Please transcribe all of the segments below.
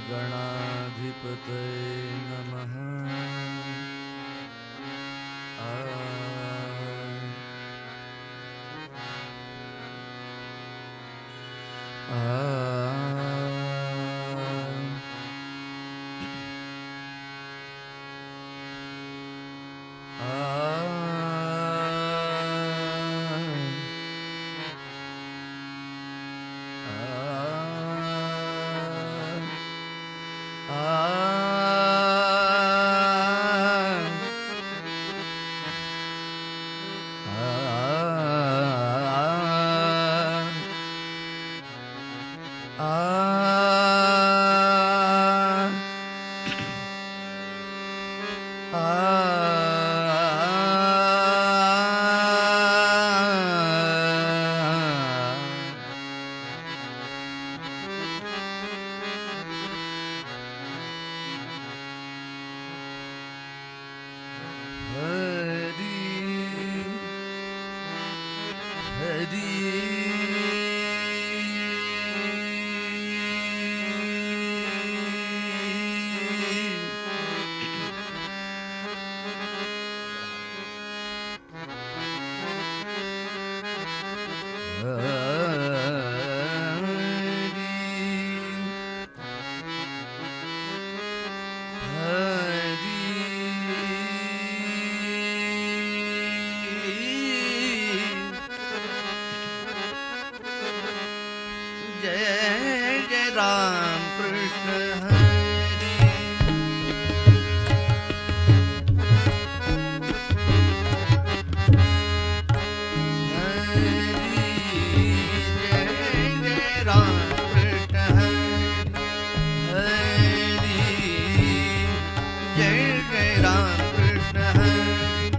गणाधिपतये नमः। जय जय राम कृष्ण हरि हरि जय जय राम कृष्ण हरि हरि जय जय राम कृष्ण हरि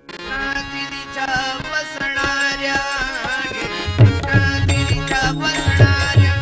कृष्णागिरीच्या वसणाऱ्या कृष्णागिरीच्या वसणाऱ्या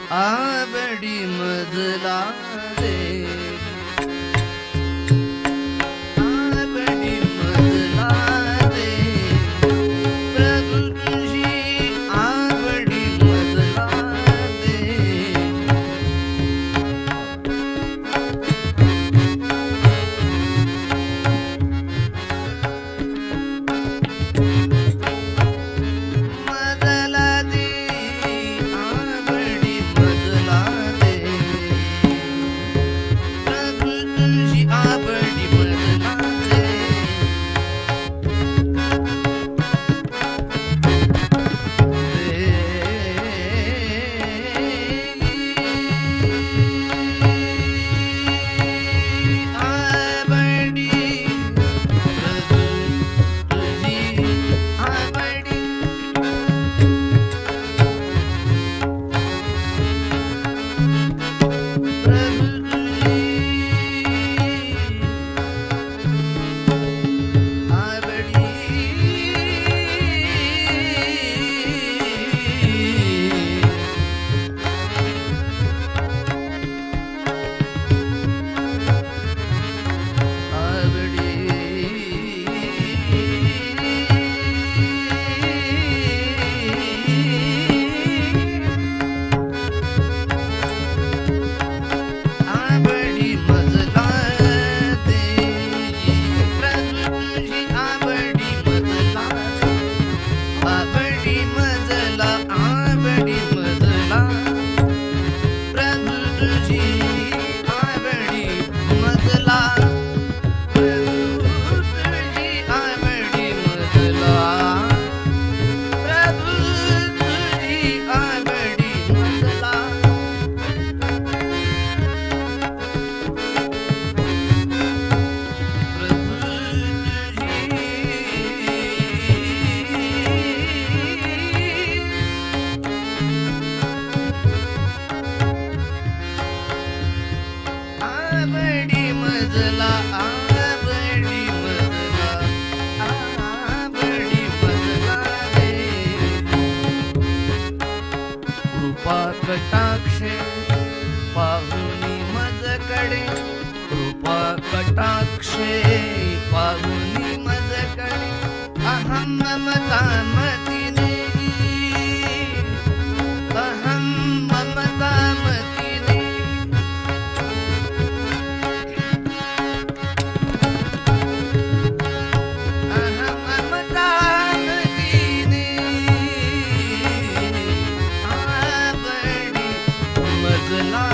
आवडी मजला दे, आवडी मजला दे, प्रभू तुझी आवडी मजला दे. मजला दे, आवडी मजला दे, प्रभू तुझी आवडी मजला दे. आवडी प्रभू तुझी आवडी, प्रभू तुझी आवडी. आवडी मजला दे, प्रभू तुझी आवडी मजला दे. आवडी मजला, आवडी मजला, प्रभू तुझी आवडी मजला, प्रभू तुझी आवडी मजला, प्रभू तुझी आवडी मजला. आवडी मजला, आवडी मजला, आवडी मजला दे. कृपा कटाक्षे पाहुनी मजकडे, कृपा कटाक्षे पाहुनी मजकडे. अहं ममता मतिने, अहं ममता मतिने, अहं ममता मतिने. आवडी मजला,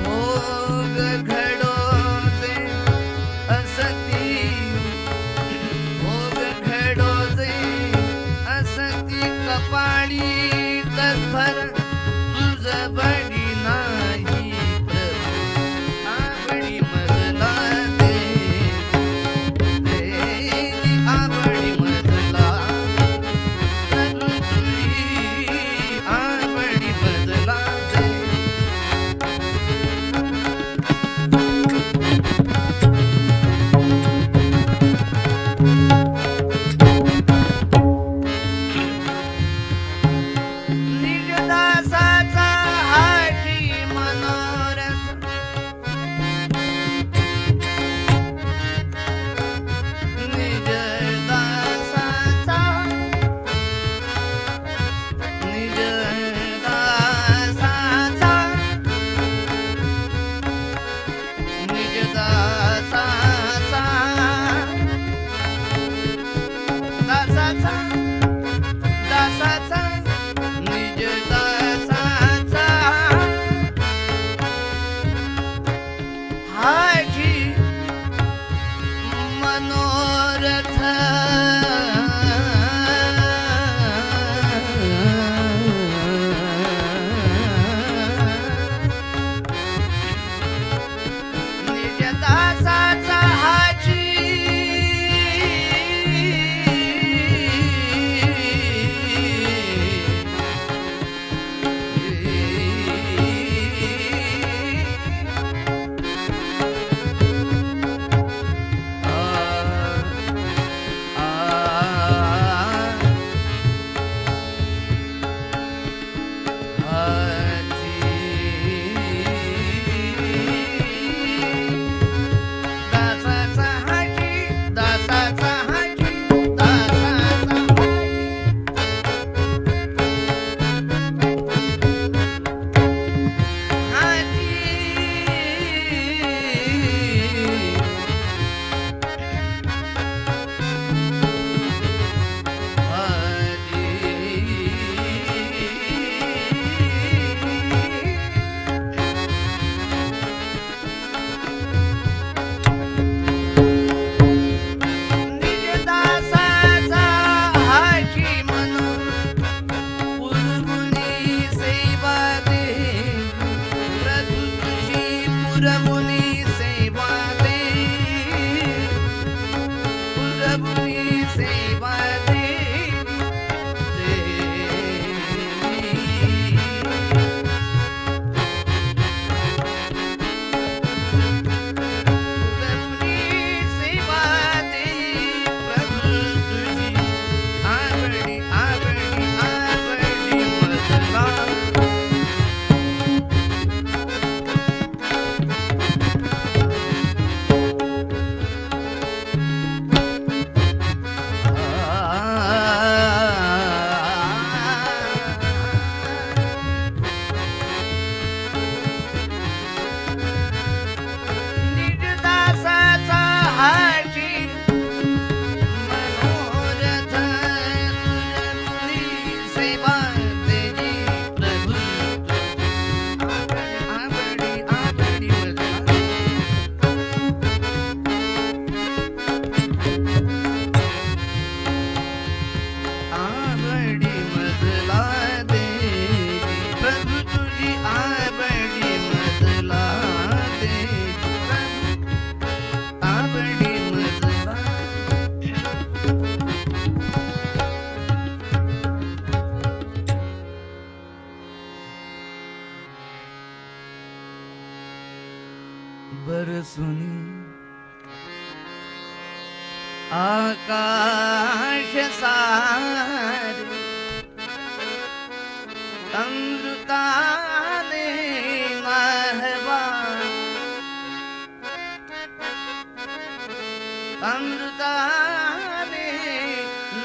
भोग घडो जे असती, भोग घडो जे असती कपाळी, तत्पर तुझ बडी नाही प्रभू. आवडी मजला दे, देवी आवडी मजला, प्रभू तुझी आवडी मजला दे. निजदासाचा हाड बरसुनी आकाश सारे अमृताने महवा अमृताने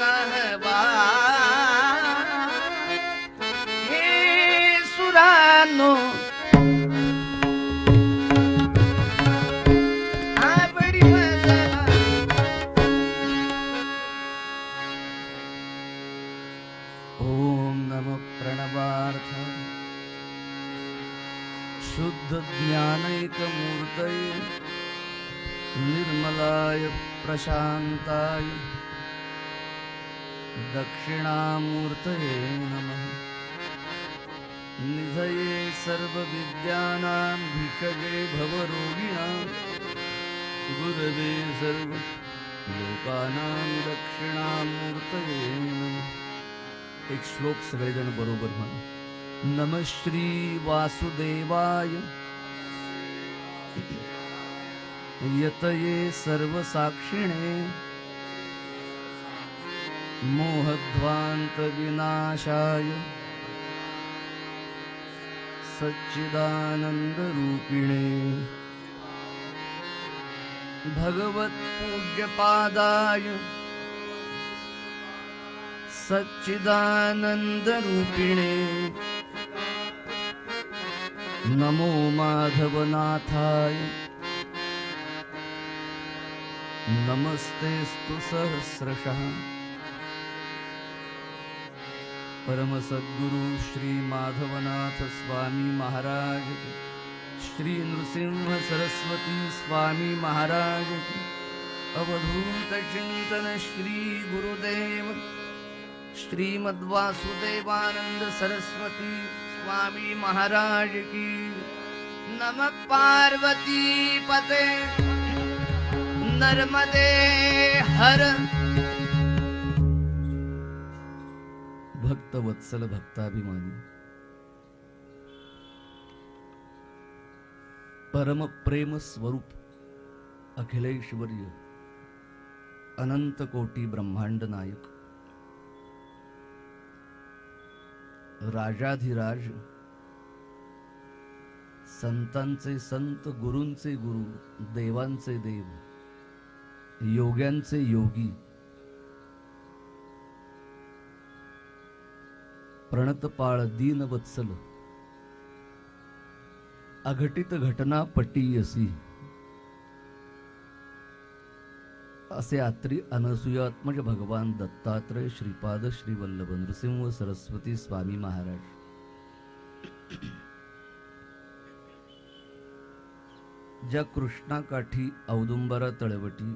महवा हे सुरानो शुद्ध ज्ञानैकमूर्तये निर्मलाय प्रशान्ताय दक्षिणामूर्तये नमः। निधये सर्वविद्यानां भिषजे भवरोगिणां गुरवे सर्वलोकानां दक्षिणामूर्तये नमः। एक श्लोक सगळेजण बरोबर म्हणा। नमः श्री वासुदेवाय यतये सर्वसाक्षिणे मोहध्वान्त विनाशाय सच्चिदानंद रूपिणे भगवत पूज्य पादाय सच्चिदानंद रूपिणे नमो माधवनाथाय नमस्तेस्तु सहस्रशः। परम सद्गुरु श्री माधवनाथ स्वामी महाराज की, श्री नृसिंह सरस्वती स्वामी महाराज की, अवधूत चिंतन श्री गुरुदेव श्रीमद्वासुदेवानंद सरस्वती स्वामी महाराज की। नमः पार्वती पते नर्मदे हर। भक्त वत्सल भक्ताभिमानी परम प्रेम स्वरूप अखिलेश्वर्य अनंत कोटी ब्रह्मांड नायक राजाधिराज संतांचे संत गुरूंचे गुरु देवांचे देव योग्यांचे योगी प्रणतपाळ दीनवत्सल अघटित घटना पटीयसी असे आत्री अनसूयात्मज भगवान दत्तात्रय श्रीपाद श्री वल्लभ नृसिंह सरस्वती स्वामी महाराज ज्या कृष्णाकाठी औदुंबरा तळवटी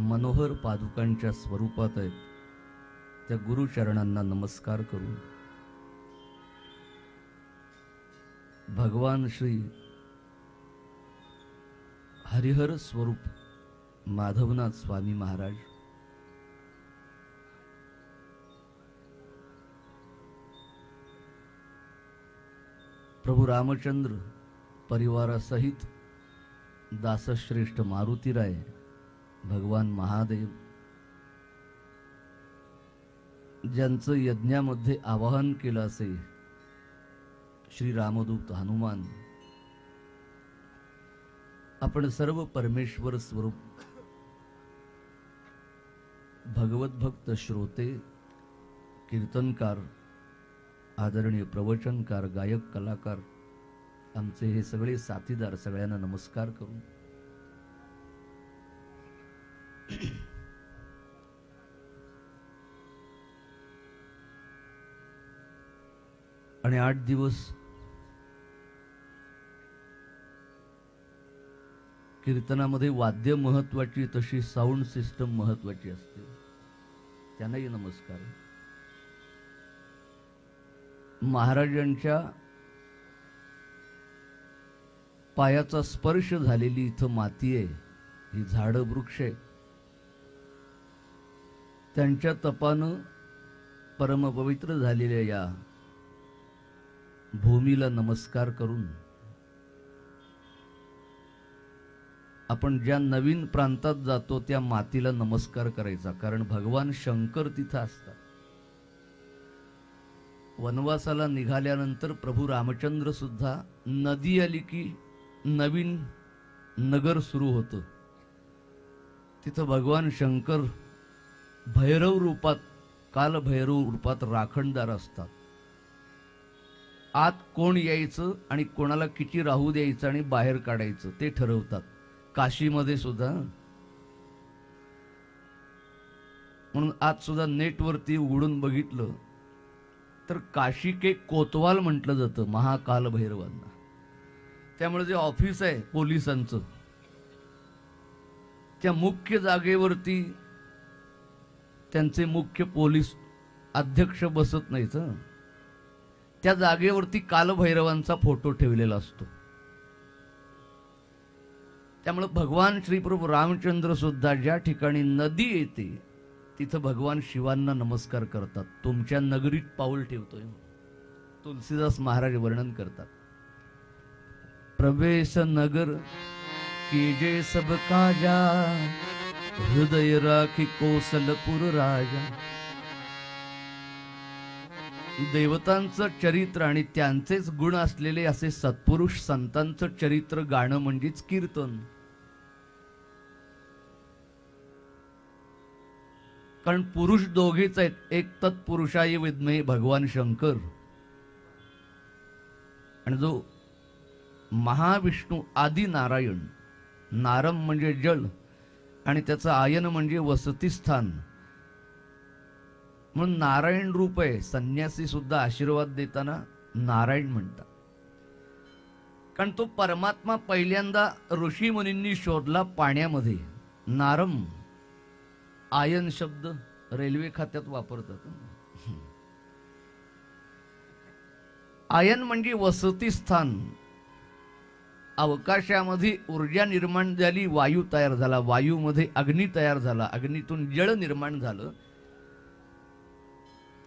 मनोहर पादुकांच्या स्वरूपात आहेत त्या गुरुचरणांना नमस्कार करून भगवान श्री हरिहर स्वरूप माधवनाथ स्वामी महाराज प्रभु रामचंद्र परिवारासहित दासश्रेष्ठ मारुतीराय भगवान महादेव ज्यांचं यज्ञामध्ये आवाहन केलं असे श्री रामदूत हनुमान आपण सर्व परमेश्वर स्वरूप भगवत भक्त श्रोते कीर्तनकार आदरणीय प्रवचनकार गायक कलाकार आमचे हे सगळे साथीदार सगळ्यांना नमस्कार करून आणि 8 दिवस कीर्तनामध्ये वाद्य महत्वाची तशी साऊंड सिस्टम महत्वाची असते त्यांनाही नमस्कार। महाराजांच्या पायाचा स्पर्श झालेली इथं माती आहे, ही झाडं वृक्ष आहे, त्यांच्या तपानं परमपवित्र झालेल्या या भूमीला नमस्कार करून आपण ज्या नवीन प्रांतात जातो त्या मातीला नमस्कार करायचा, कारण भगवान शंकर तिथं असतात. वनवासाला निघाल्यानंतर प्रभू रामचंद्र सुद्धा नदी आली की नवीन नगर सुरू होतं. तिथं भगवान शंकर भैरव रूपात, कालभैरव रूपात राखणदार असतात. आत कोण यायचं आणि कोणाला किती राहू द्यायचं आणि बाहेर काढायचं ते ठरवतात. काशीमध्ये सुद्धा, म्हणून आज सुद्धा नेटवरती उघडून बघितलं तर काशी के कोतवाल म्हटलं जातं महाकाल भैरवांना. त्यामुळे जे ऑफिस आहे पोलिसांचं, त्या मुख्य जागेवरती त्यांचे मुख्य पोलीस अध्यक्ष बसत नाहीत. त्या जागेवरती कालभैरवांचा फोटो ठेवलेला असतो. त्यामुळे भगवान श्री प्रभू रामचंद्र सुद्धा ज्या ठिकाणी नदी येते तिथं भगवान शिवांना नमस्कार करतात. तुमच्या नगरीत पाऊल ठेवतोय, तुलसीदास महाराज वर्णन करतात. प्रवेश नगर कीजे सब काजा, हृदय राखी कौशलपुर राजा. देवतांचं चरित्र आणि त्यांचेच गुण असलेले असे सत्पुरुष संतांचं चरित्र गाणं म्हणजेच कीर्तन. कारण पुरुष दोघेच आहेत, एक तत्पुरुषाय विद्महे भगवान शंकर, आणि जो महाविष्णू आदि नारायण. नारम म्हणजे जल आणि त्याचं आयन म्हणजे वसतिस्थान, म्हणून नारायण रूप आहे. संन्यासी सुद्धा आशीर्वाद देताना नारायण म्हणतात. कारण तो परमात्मा पहिल्यांदा ऋषी मुनींनी शोधला पाण्यामध्ये. नारम आयन शब्द रेल्वे खात्यात वापरतात. आयन म्हणजे वसतिस्थान. अवकाशामध्ये ऊर्जा निर्माण झाली, वायू तयार झाला, वायूमध्ये अग्नी तयार झाला, अग्नीतून जळ निर्माण झालं.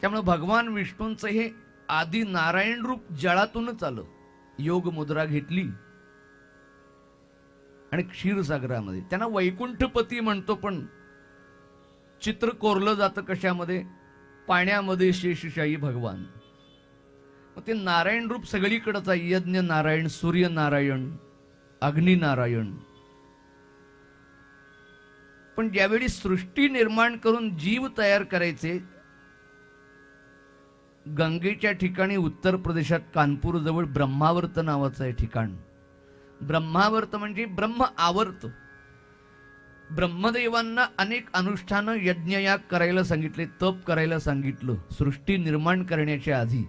त्यामुळे भगवान विष्णूंचं हे आदि नारायण रूप जळातूनच आलं. योग मुद्रा घेतली आणि क्षीरसागरामध्ये त्यांना वैकुंठपती म्हणतो, पण चित्र कोरलं जातं कशामध्ये? पाण्यामध्ये शेषशाही भगवान. मग ते नारायण रूप सगळीकडेच आहे. यज्ञ नारायण, सूर्य नारायण, अग्नि नारायण. पण ज्यावेळी सृष्टी निर्माण करून जीव तयार करायचे, गंगेच्या ठिकाणी उत्तर प्रदेशात कानपूर जवळ ब्रह्मावर्त नावाचं आहे ठिकाण. ब्रह्मावर्त म्हणजे ब्रह्म आवर्त. ब्रह्मदेवांना अनेक अनुष्ठानं यज्ञयाग करायला सांगितले, तप करायला सांगितलं सृष्टी निर्माण करण्याच्या आधी,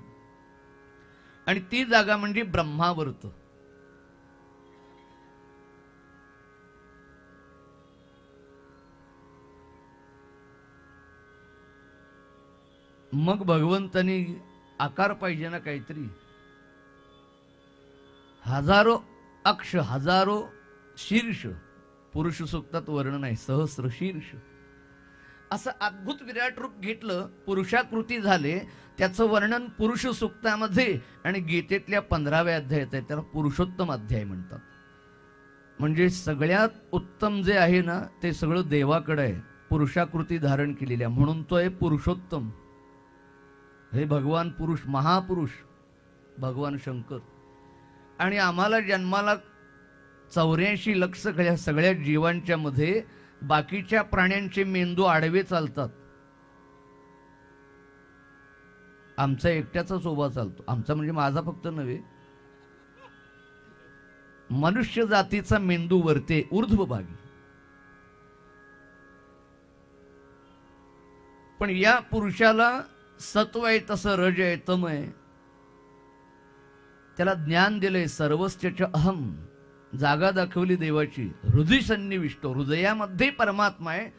आणि ती जागा म्हणजे ब्रह्मावर्त. मग भगवंतानी आकार पाहिजे ना काहीतरी. हजारो अक्ष, हजारो शीर्ष, पुरुष सूक्तात वर्णन आहे सहस्र शीर्ष. असं अद्भुत विराट रूप घेतलं, पुरुषाकृती झाले. त्याचं वर्णन पुरुष सूक्तामध्ये आणि गीतेतल्या 15व्या अध्यायात आहे. त्याला पुरुषोत्तम अध्याय म्हणतात. म्हणजे सगळ्यात उत्तम जे आहे ना ते सगळं देवाकडे आहे, पुरुषाकृती धारण केलेल्या, म्हणून तो आहे पुरुषोत्तम. हे भगवान पुरुष, महापुरुष भगवान शंकर. आणि आम्हाला जन्माला 84 लक्ष सगळ्या जीवांच्या मध्ये बाकीच्या प्राण्यांचे मेंदू आडवे चालतात, आमचा एकट्याचाच उभा चालतो. आमचा म्हणजे माझा फक्त नव्हे, मनुष्य जातीचा मेंदू वरते ऊर्ध्वभागी. पण या पुरुषाला सत्व आहे, तसं रज आहे, तम आहे. त्याला ज्ञान दिलंय सर्वस्यच अहम, जागा दाखवली देवाची. हृदय सन्निविष्ट, हृदयामध्ये परमात्मा आहे.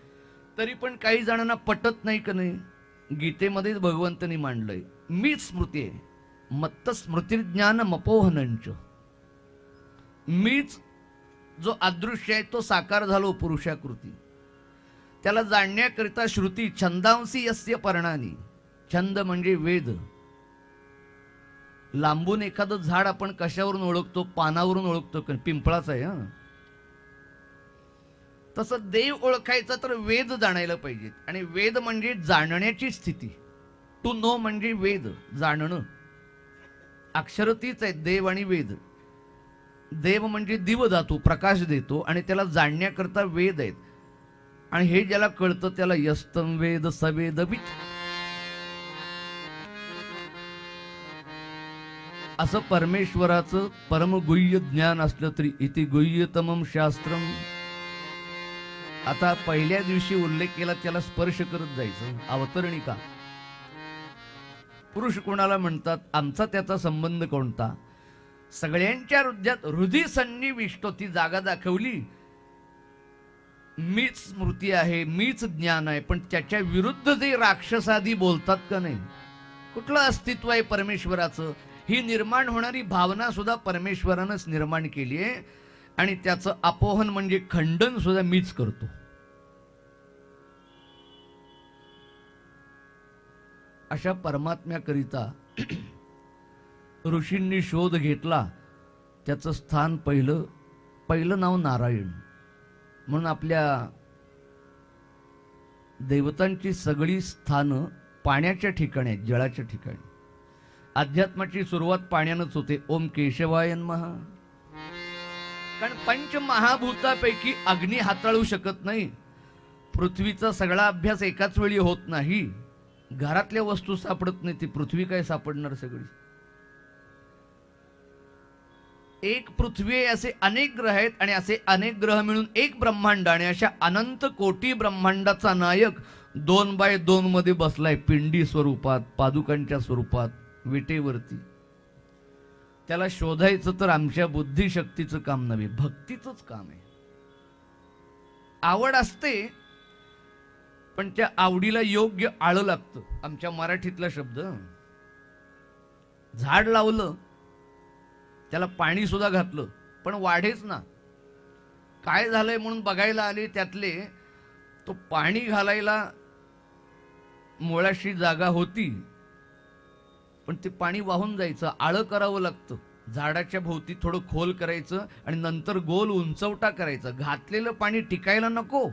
तरी पण काही जणांना पटत नाही का नाही. गीतेमध्येच भगवंतांनी मांडलंय, मीच स्मृती आहे. मत्त स्मृती ज्ञान मपोहनंच. मीच जो अदृश्य आहे तो साकार झालो पुरुषाकृती. त्याला जाणण्याकरिता श्रुती छंदांसी यस्य पर्णानी. छंद म्हणजे वेद. लांबून एखादं झाड आपण कशावरून ओळखतो? पानावरून ओळखतो. पिंपळाचं आहे. तसं देव ओळखायचा तर वेद जाणायला पाहिजेत. आणि वेद म्हणजे जाणण्याची स्थिती. टू नो म्हणजे वेद, जाणणं. अक्षर तीच आहेत, देव आणि वेद. देव म्हणजे दिव धातू, प्रकाश देतो, आणि त्याला जाणण्याकरता वेद आहेत. आणि हे ज्याला कळतं त्याला यस्तम वेद सवेदवित असं परमेश्वराचं परमगुह्य ज्ञान असलं तरी इति गुह्यतमं शास्त्रम. आता पहिल्या दिवशी उल्लेख केला त्याला स्पर्श करत जायचं. अवतरणिका. पुरुष कोणाला म्हणतात, आमचा त्याचा संबंध कोणता? सगळ्यांच्या हृदयात हृदय सन्निविष्ट ती जागा दाखवली. मीच स्मृती आहे, मीच ज्ञान आहे. पण त्याच्या विरुद्ध जे राक्षसादी बोलतात का नाही, कुठलं अस्तित्व आहे परमेश्वराचं? ही निर्माण होणारी भावना सुद्धा परमेश्वरानंच निर्माण केली आहे. आणि त्याचं अपोहन म्हणजे खंडन सुद्धा मीच करतो. अशा परमात्म्याकरिता ऋषींनी शोध घेतला. त्याचं स्थान पहिलं नाव नारायण. म्हणून आपल्या देवतांची सगळी स्थानं पाण्याच्या ठिकाणी आहेत, जळाच्या ठिकाणी. अध्यात्माची सुरुवात पाण्यानंच होते. ओम केशवाय नमः. कारण पंचमहाभूतापैकी अग्नी हाताळू शकत नाही. पृथ्वीचा सगळा अभ्यास एकाच वेळी होत नाही. घरातल्या वस्तू सापडत नाही, ती पृथ्वी काय सापडणार सगळी? एक पृथ्वी असे अनेक ग्रह आहेत, आणि असे अनेक ग्रह मिळून एक ब्रह्मांड. आणि अशा अनंत कोटी ब्रह्मांडाचा नायक 2x2 मध्ये बसलाय, पिंडी स्वरूपात, पादुकांच्या स्वरूपात, विटेवरती. त्याला शोधायचं तर आमच्या बुद्धिशक्तीचं काम नव्हे, भक्तीचंच काम आहे. आवड असते, पण त्या आवडीला योग्य आळं लागतं. आमच्या मराठीतला शब्द. झाड लावलं, त्याला पाणी सुद्धा घातलं, पण वाढेच ना. काय झालंय म्हणून बघायला आले त्यातले, तो पाणी घालायला मुळाशी जागा होती, पण ते पाणी वाहून जायचं. आळं करावं लागतं. झाडाच्या भोवती थोडं खोल करायचं आणि नंतर गोल उंचवटा करायचा. घातलेलं पाणी टिकायला नको.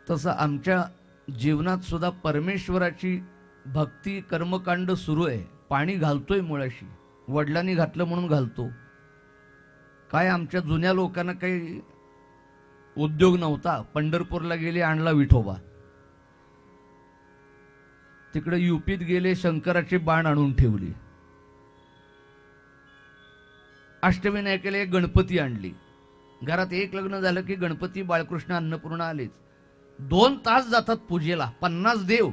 तसं आमच्या जीवनात सुद्धा परमेश्वराची भक्ती कर्मकांड सुरू आहे. पाणी घालतोय मुळाशी. वडिलांनी घातलं म्हणून घालतो. काय आमच्या जुन्या लोकांना काही उद्योग नव्हता. पंढरपूरला गेले, आणला विठोबा. तिकडे युपीत गेले, शंकराचे बाण आणून ठेवली. अष्टविनायकाला गणपती आणली. घरात एक लग्न झालं की गणपती, बाळकृष्ण, अन्नपूर्णा आलेच. 2 तास जातात पूजेला. 50 देव.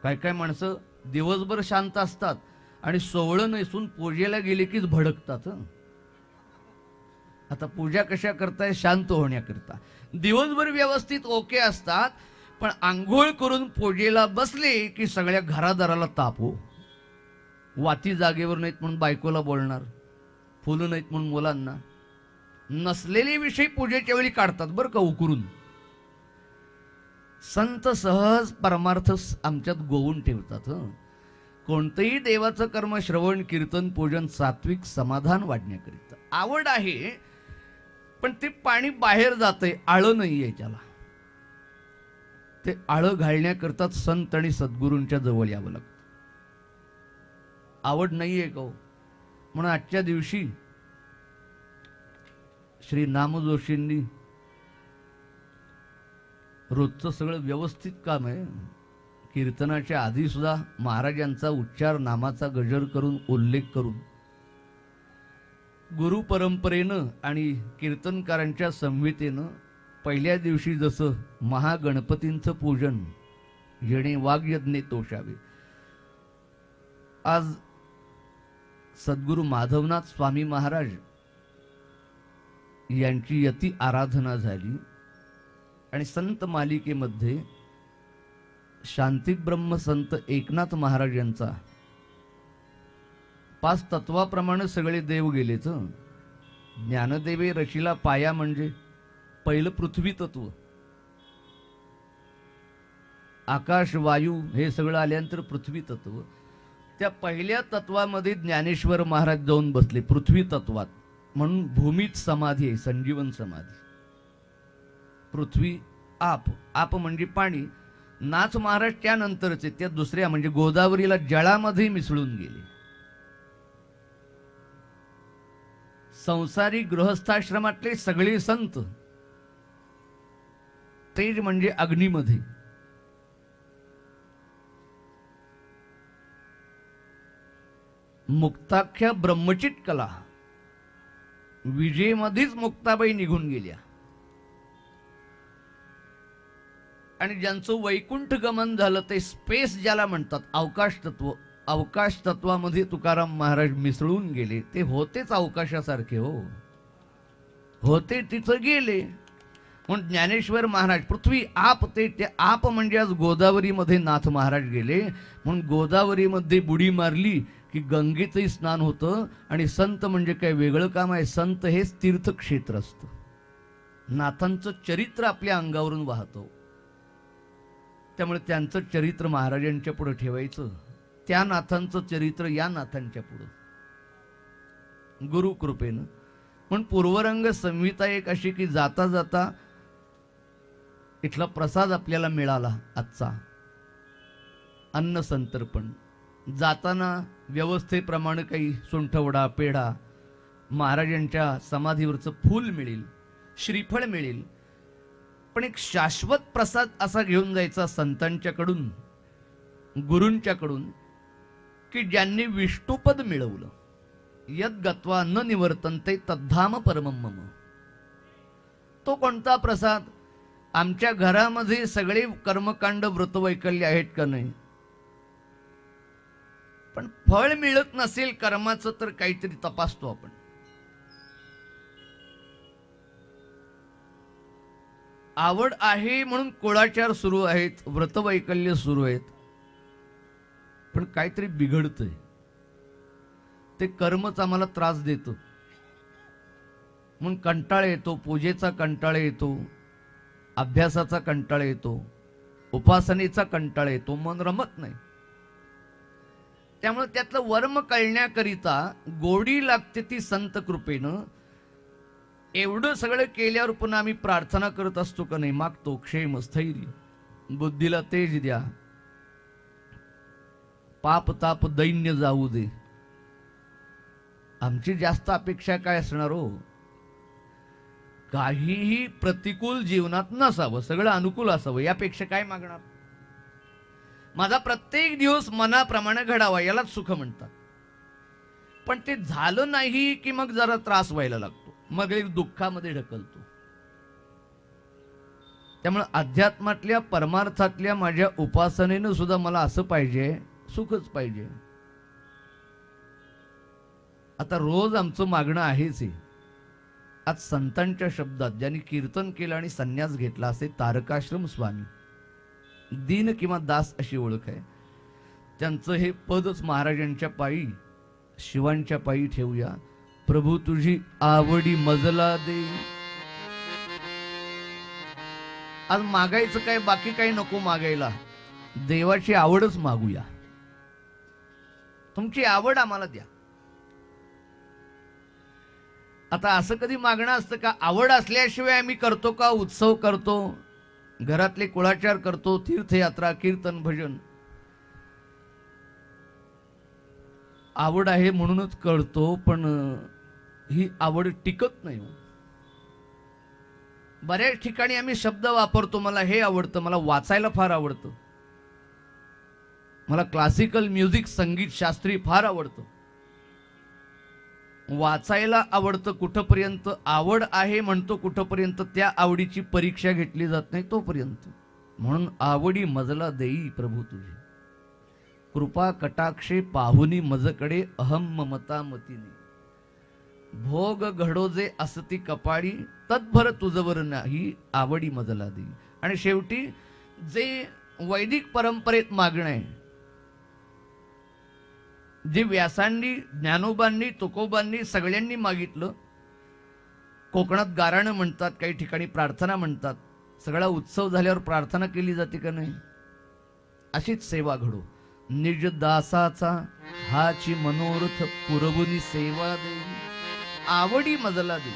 काय काय माणसं दिवसभर शांत असतात आणि सोवळं नेसून पूजेला गेले कीच भडकतात. आता पूजा कशा करताय? शांत होण्याकरता. दिवसभर व्यवस्थित ओके असतात, पण आंघोळ करून पूजेला बसले की सगळ्या घरादाराला ताप हो. वाती जागेवर नाहीत म्हणून बायकोला बोलणार, फुलं नाहीत म्हणून मुलांना. नसलेले विषय पूजेच्या वेळी काढतात बरं का उकरून. संत सहज परमार्थ आमच्यात गोवून ठेवतात. कोणतंही देवाचं कर्म, श्रवण, कीर्तन, पूजन सात्विक समाधान वाढण्याकरिता. आवड आहे, पण ते पाणी बाहेर जातंय, आळं नाहीये त्याला. ते आळं घालण्याकरताच संत आणि सद्गुरूंच्या जवळ यावं लागतं. आवड नाहीये का? म्हणून आजच्या दिवशी श्री नामजोशींनी रोजचं सगळं व्यवस्थित काम आहे. कीर्तनाच्या आधी सुद्धा महाराजांचा उच्चार, नामाचा गजर करून, उल्लेख करून, गुरु परंपरेनं आणि कीर्तनकारांच्या संहितेनं पहिल्या दिवशी जसं महागणपतींचं पूजन, येणे वाग्यज्ञे तोषावे. आज सद्गुरु माधवनाथ स्वामी महाराज यांची यती आराधना झाली. आणि संत मालिकेमध्ये शांतिब्रह्म संत एकनाथ महाराज यांचा 5 तत्वाप्रमाणे सगळे देव गेलेच. ज्ञानदेवे रचिला पाया म्हणजे पहिलं पृथ्वी तत्व. आकाश, वायू हे सगळं आल्यानंतर पृथ्वी तत्व. त्या पहिल्या तत्वामध्ये ज्ञानेश्वर महाराज जाऊन बसले, पृथ्वी तत्वात. म्हणून भूमीत समाधी आहे, संजीवन समाधी. पृथ्वी आप, आप म्हणजे पाणी. नाथ महाराज त्यानंतरचे, त्या दुसऱ्या म्हणजे गोदावरीला जळामध्ये मिसळून गेले. संसारी गृहस्थाश्रमातले सगळे संत तेज म्हणजे अग्नीमध्ये. मुक्ताख्या ब्रह्मचित कला विजेमध्येच मुक्ताबाई निघून गेल्या. आणि ज्यांचं वैकुंठ गमन झालं ते स्पेस ज्याला म्हणतात, अवकाश तत्व, अवकाश तत्वामध्ये तुकाराम महाराज मिसळून गेले. ते होतेच अवकाशासारखे, होते तिथं गेले. म्हणून ज्ञानेश्वर महाराज पृथ्वी आप, ते आप म्हणजे आज गोदावरीमध्ये नाथ महाराज गेले. म्हणून गोदावरीमध्ये बुडी मारली की गंगेचंही स्नान होतं. आणि संत म्हणजे काय वेगळं काम आहे, संत हेच तीर्थक्षेत्र असतं. नाथांचं चरित्र आपल्या अंगावरून वाहतं. त्यामुळे त्यांचं चरित्र महाराजांच्या पुढे ठेवायचं, त्या नाथांचं चरित्र या नाथांच्या पुढं गुरु कृपेनं. पण पूर्वरंग संहिता एक अशी की जाता जाता इथला प्रसाद आपल्याला मिळाला आजचा, अन्न संतर्पण. जाताना व्यवस्थेप्रमाणे काही सुंठवडा, पेढा, महाराजांच्या समाधीवरचं फूल मिळेल, श्रीफळ मिळेल. पण एक शाश्वत प्रसाद असा घेऊन जायचा संतांच्याकडून, गुरूंच्याकडून, की ज्यांनी विष्णुपद मिळवलं. यद गत्वा न निवर्तन्ते तद्धाम परमं मम. तो कोणता प्रसाद? आमच्या घरामध्ये सगळे कर्मकांड व्रतवैकल्य आहेत का नाही, पण फळ मिळत नसेल कर्माचं तर काहीतरी तपासतो आपण. आवड आहे म्हणून कुळाचार सुरू आहेत, व्रतवैकल्य सुरू आहेत, पण काहीतरी बिघडतंय. ते कर्मच आम्हाला त्रास देतं. म्हणून कंटाळा येतो, पूजेचा कंटाळा येतो, अभ्यासाचा कंटाळा येतो, उपासनेचा कंटाळा येतो, मन रमत नाही. त्यामुळे त्यातलं वर्म कळण्याकरिता गोडी लागते ती संत कृपेनं. एवढं सगळं केल्यावर पुन्हा आम्ही प्रार्थना करत असतो का नाही? मागतो क्षेम, स्थैर्य, बुद्धीला तेज द्या, पाप ताप दैन्य जाऊ दे. आमची जास्त अपेक्षा काय असणार हो? काहीही प्रतिकूल जीवनात नसावं, सगळं अनुकूल असावं. यापेक्षा काय मागणार? माझा प्रत्येक दिवस मनाप्रमाणे घडावा, यालाच सुख म्हणतात. पण ते झालं नाही की मग जरा त्रास व्हायला लागतो, मग एक दुःखामध्ये ढकलतो. त्यामुळे अध्यात्मातल्या परमार्थातल्या माझ्या उपासनेनं सुद्धा मला असं पाहिजे, सुखच पाहिजे. आता रोज आमचं मागणं आहेच. आज संतांच्या शब्दात ज्यांनी कीर्तन केलं आणि संन्यास घेतला असे तारकाश्रम स्वामी, दीन किंवा दास अशी ओळख आहे त्यांचं, हे पदच महाराजांच्या पायी, शिवांच्या पायी ठेवूया. प्रभू तुझी आवडी मजला दे. आज मागायचं काय, बाकी काही नको मागायला, देवाची आवडच मागूया. तुमची आवड आम्हाला द्या. आता असं कधी मागणं असतं का? आवड असल्याशिवाय आम्ही करतो का? उत्सव करतो, घरातले कुळाचार करतो, तीर्थयात्रा, कीर्तन, भजन. आवड आहे म्हणूनच करतो, पण ही आवड टिकत नाही. बऱ्याच ठिकाणी आम्ही शब्द वापरतो, मला हे आवडतं, मला वाचायला फार आवडतं, मला क्लासिकल म्युझिक, संगीत शास्त्रीय फार आवडतं. वाचायला आवडतं कुठपर्यंत? आवड आहे म्हणतो कुठपर्यंत? त्या आवडीची परीक्षा घेतली जात नाही तोपर्यंत. म्हणून आवडी मजला देई प्रभू तुझी, कृपा कटाक्षे पाहुनी मजकडे, अहम ममता मतीने. भोग घडो जे असती कपाळी, तद्भर तुझवर नाही आवडी मजला देई. आणि शेवटी जे वैदिक परंपरेत मागणं आहे, जे व्यासांनी, ज्ञानोबांनी, तुकोबांनी सगळ्यांनी मागितलं. कोकणात गाराणं म्हणतात, काही ठिकाणी प्रार्थना म्हणतात. सगळा उत्सव झाल्यावर प्रार्थना केली जाते का नाही? अशीच सेवा घडो. निज दासाचा हाची मनोरथ पुरवुनी सेवा देई. आवडी मजला दे.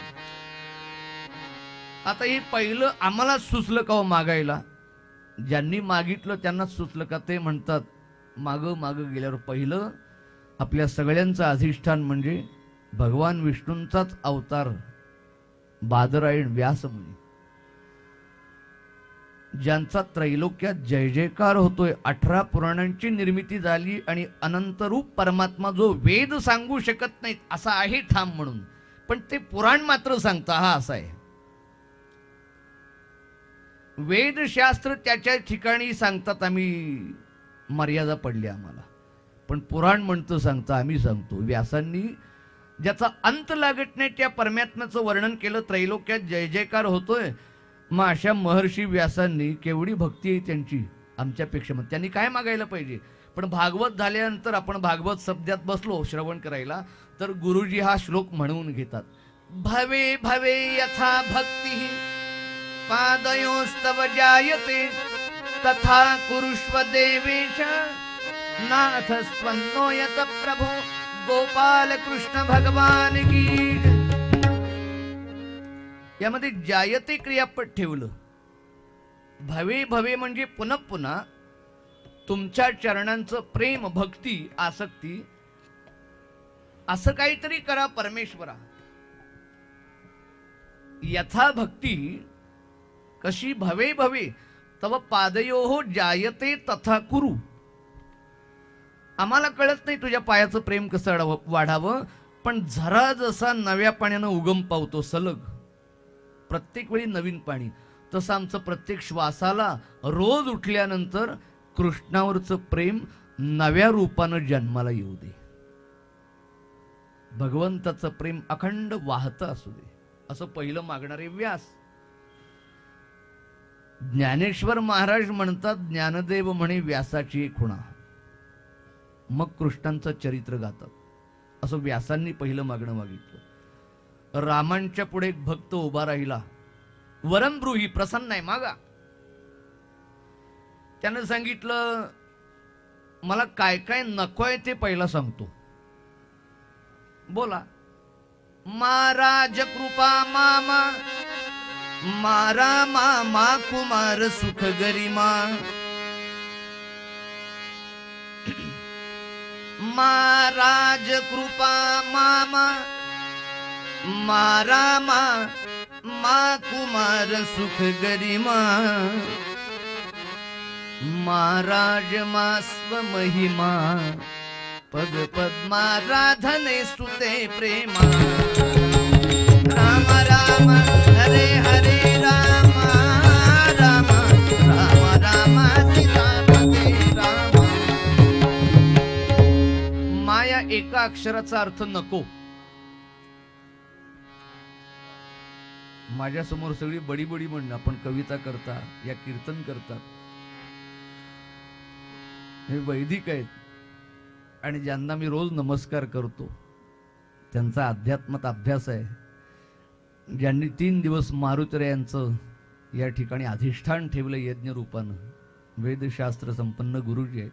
आता हे पहिलं आम्हाला सुचलं का हो मागायला? ज्यांनी मागितलं त्यांनाच सुचलं का? ते म्हणतात माग माग गेल्यावर पहिलं आपल्या सगळ्यांचं अधिष्ठान म्हणजे भगवान विष्णूंचाच अवतार बादरायण व्यासमुनी, ज्यांचा त्रैलोक्यात जय जयकार होतोय. 18 पुराणांची निर्मिती झाली आणि अनंतरूप परमात्मा जो वेद सांगू शकत नाहीत असा आहे ठाम म्हणून, पण ते पुराण मात्र सांगता. हा असा आहे. वेदशास्त्र त्याच्या ठिकाणी सांगतात, आम्ही मर्यादा पडली आम्हाला, पण पुराण म्हणतं सांगता, आम्ही सांगतो. व्यासांनी ज्याचा अंत लागत नाही त्या परमात्म्याचं वर्णन केलं. त्रैलोक्यात जय जयकार होतोय. मग अशा महर्षी व्यासांनी केवढी भक्ती आहे त्यांची आमच्यापेक्षा. मग त्यांनी काय मागायला पाहिजे? पण भागवत झाल्यानंतर आपण भागवत शब्दात बसलो श्रवण करायला, तर गुरुजी हा श्लोक म्हणून घेतात. भवे भवे यथा भक्ती पादयोस्तव जायते तथा कुरुष्व देवेश नाथ स्वन्नोयत प्रभो गोपाल कृष्ण भगवान की. यामध्ये जायते क्रियापद ठेवलं. भवे भवे म्हणजे पुन्हा पुन्हा तुमच्या चरणांचं प्रेम, भक्ती, आसक्ती असं काहीतरी करा परमेश्वरा. यथा भक्ती कशी? भवे भवे तव पादयोः जायते तथा कुरु. आम्हाला कळत नाही तुझ्या पायाचं प्रेम कसं वाढावं, पण झरा जसा नव्या पाण्यानं उगम पावतो सलग, प्रत्येक वेळी नवीन पाणी, तसं आमचं प्रत्येक श्वासाला रोज उठल्यानंतर कृष्णावरचं प्रेम नव्या रूपानं जन्माला येऊ दे. भगवंताचं प्रेम अखंड वाहतं असू दे, असं पहिलं मागणारे व्यास. ज्ञानेश्वर महाराज म्हणतात, ज्ञानदेव म्हणे व्यासाची एक खुणा. मग कृष्णांचं चरित्र गातात. असं व्यासांनी पहिलं मागणं मागितलं. रामांच्या पुढे एक भक्त उभा राहिला. वरम ब्रूही, प्रसन्न आहे, मागा. त्यानं सांगितलं, मला काय काय नकोय ते पहिला सांगतो. बोला. महाराज कृपा मामा मारा मामा कुमार सुख गरिमा. महाराज कृपा मामा मारा मा कुमार सुख गरिमा. महाराज मा स्व महिमा पद पद्मा राधने सुते प्रेमा. राम राम हरे हरे राम राम राम राम सीतापते राम. माया एका अक्षराचा अर्थ नको. माझ्या समोर सगळी बडी बडी म्हणणं, आपण कविता करता, या कीर्तन करतात, हे वैदिक आहेत. आणि ज्यांना मी रोज नमस्कार करतो त्यांचा अध्यात्मात अभ्यास आहे. ज्यांनी 3 दिवस मारुतीरायांचं या ठिकाणी अधिष्ठान ठेवलं यज्ञ रूपानं, वेदशास्त्र संपन्न गुरुजी आहेत.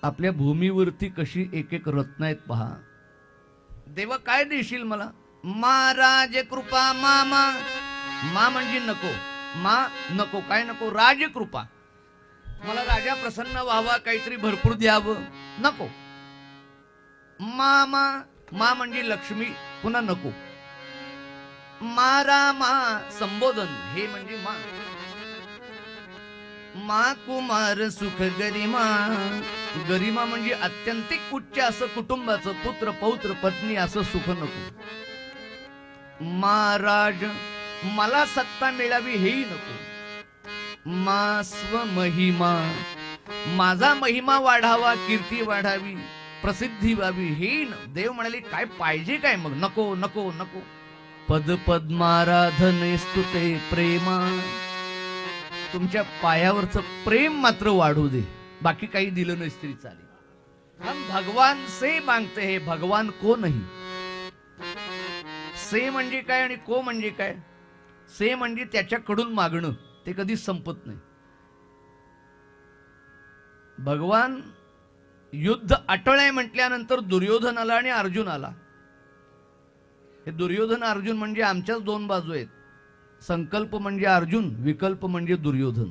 आपल्या भूमीवरती कशी एक एक रत्न आहेत पहा. देवा काय देशील मला? महाराज कृपा मामा. मा म्हणजे नको, मा नको, काय नको? राजकृपा, मला राजा प्रसन्न व्हावा, काहीतरी भरपूर द्यावं, नको. मामा, मा म्हणजे लक्ष्मी, पुन्हा नको. मारा मा संबोधन, हे म्हणजे मा. मा कुमार सुख गरिमा. गरिमा म्हणजे अत्यंतिक उच्च असं कुटुंबाचं, पुत्र पौत्र पत्नी असं सुख नको. महाराज, मला सत्ता मिळावी हेही नको. मा स्व महिमा, माझा महिमा वाढावा, कीर्ती वाढावी, प्रसिद्धी व्हावी, हे देव म्हणाले. काय पाहिजे काय मग? नको नको नको. पद पद्माराधने स्तुते प्रेमा. तुमच्या पायावरचं प्रेम मात्र वाढू दे, बाकी काही दिलं नसतं तरी चालेल. हम भगवान से मांगते हैं, भगवान को नहीं. से म्हणजे काय आणि को म्हणजे काय? से म्हणजे त्याच्याकडून मागणं, ते कधीच संपत नाही. भगवान युद्ध अटळ आहे म्हटल्यानंतर दुर्योधन आला आणि अर्जुन आला. हे दुर्योधन अर्जुन म्हणजे आमच्याच दोन बाजू आहेत. संकल्प म्हणजे अर्जुन, विकल्प म्हणजे दुर्योधन.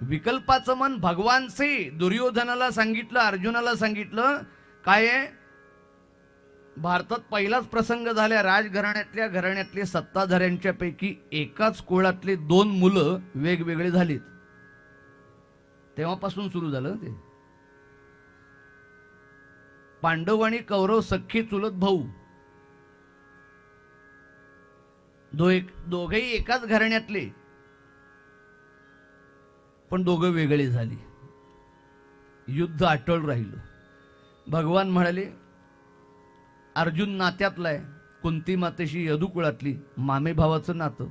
विकल्पाचं मन भगवान से दुर्योधनाला सांगितलं, अर्जुनाला सांगितलं काय आहे. भारतात पहिलाच प्रसंग झाला, राजघराण्यातल्या घराण्यातले सत्ताधाऱ्यांच्या पैकी एकाच कुळातले दोन मुलं वेगवेगळे झालीत. तेव्हापासून सुरू झालं ते. पांडव आणि कौरव सख्खे चुलत भाऊ, दोघेही एकाच घराण्यातले, पण दोघं वेगळे झाली. युद्ध अटळ राहिलं. भगवान म्हणाले अर्जुन नात्यातला आहे, कुंती मातेशी यदुकुळातली, मामे भावाचं नातं.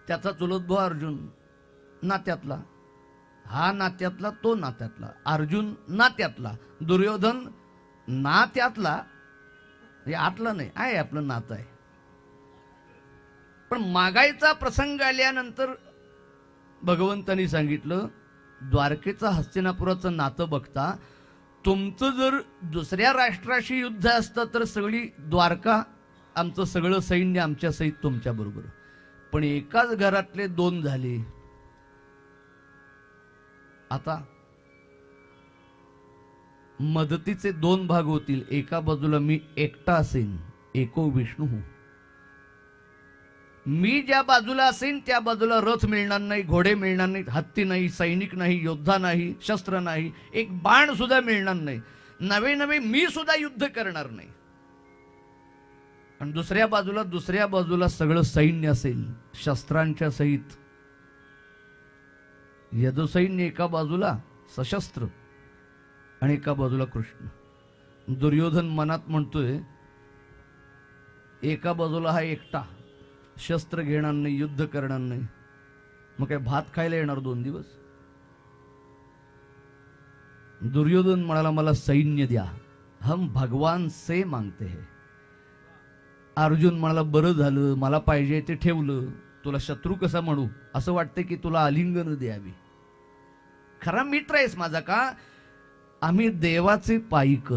त्याचा चुलत भाऊ अर्जुन नात्यातला, हा नात्यातला, तो नात्यातला. अर्जुन नात्यातला, दुर्योधन नात्यातला, हे आतलं नाही आहे, आपलं नातं आहे. पण मागायचा प्रसंग आल्यानंतर भगवंतांनी सांगितलं द्वारकेचा हस्तिनापुराचं नातं बघता तुमचं जर दुसऱ्या राष्ट्राशी युद्ध असतं तर सगळी द्वारका, आमचं सगळं सैन्य आमच्या सहित तुमच्या बरोबर. पण एकाच घरातले दोन झाले. आता मदतीचे दोन भाग होतील. एका बाजूला मी एकटा असेन, एको विष्णू. मी ज्या बाजूला असेन त्या बाजूला रथ मिळणार नाही, घोडे मिळणार नाहीत, हत्ती नाही, सैनिक नाही, योद्धा नाही, शस्त्र नाही, एक बाण सुद्धा मिळणार नाही. नवे नवे मी सुद्धा युद्ध करणार नाही. आणि दुसऱ्या बाजूला सगळं सैन्य असेल शस्त्रांच्या सहित. यदुसैन्य एका बाजूला सशस्त्र आणि एका बाजूला कृष्ण. दुर्योधन मनात म्हणतोय एका बाजूला हा एकटा, शस्त्र घेणार नाही, युद्ध करणार नाही, मग काय भात खायला येणार 2 दिवस. दुर्योधन म्हणाला मला सैन्य द्या, हम भगवान से मांगते है. अर्जुन म्हणाला बरं झालं, मला पाहिजे ते ठेवलं, तुला शत्रू कसा म्हणू, असं वाटतं की तुला आलिंगन द्यावी. खरा मित्र आहेस माझा का. आम्ही देवाचे पाईक,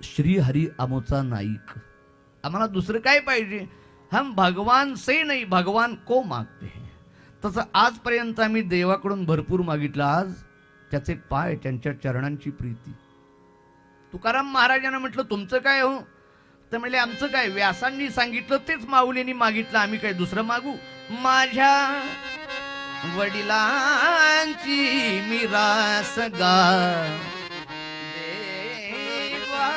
श्री हरी आमोचा नाईक, आम्हाला दुसरं काय पाहिजे. हम भगवान से नाही भगवान को मागते हैं. तसं आजपर्यंत आम्ही देवाकडून भरपूर मागितलं, आज त्याचे पाय, त्यांच्या चरणांची प्रीती. तुकाराम महाराजांना म्हटलं तुमचं काय हो, तर म्हणले आमचं काय, व्यासांनी सांगितलं तेच माऊलींनी मागितलं, आम्ही काय दुसरं मागू. माझ्या वडिलांची मिरास गा देवा,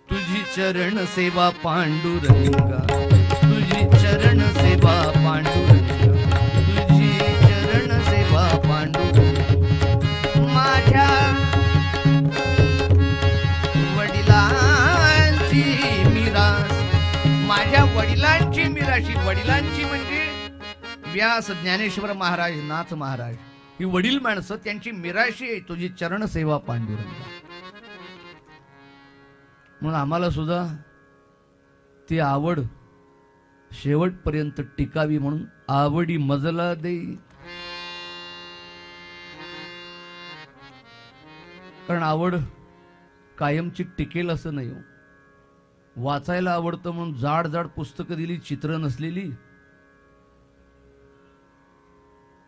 तुझी चरण सेवा पांडुरंगा, तुझी चरण सेवा पांडुरंगा, तुझी चरण सेवा पांडुरंगा. माझ्या वडिलांची मिरास, माझ्या वडिलांची मिराशी, वडिलांची म्हणजे व्यास, ज्ञानेश्वर महाराज, नाथ महाराज, ही वडील माणसं, त्यांची मिराशी आहे तुझी चरण सेवा पांडुरंगा. म्हणून आम्हाला सुद्धा ती आवड शेवटपर्यंत टिकावी, म्हणून आवडी मजला देई. कारण आवड कायमची टिकेल असं नाही. वाचायला आवडतं म्हणून जाड जाड पुस्तकं दिली, चित्र नसलेली,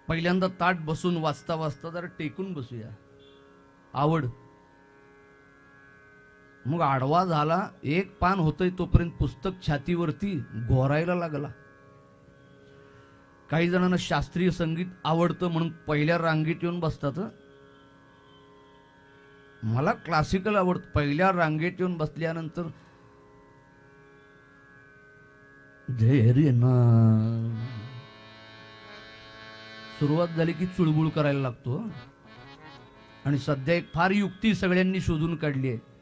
पहिल्यांदा ताट बसून वाचता वाचता जरा टेकून बसूया, आवड. मग आडवा झाला, एक पान होतंय तोपर्यंत पुस्तक छातीवरती घोरायला लागला. काही जणांना शास्त्रीय संगीत आवडतं म्हणून पहिल्या रांगेत येऊन बसतात. मला क्लासिकल आवडतं. पहिल्या रांगेत येऊन बसल्यानंतर धैर्य ना सुरुवात झाली की चुळबुळ करायला लागतो. आणि सध्या एक फार युक्ती सगळ्यांनी शोधून काढली आहे.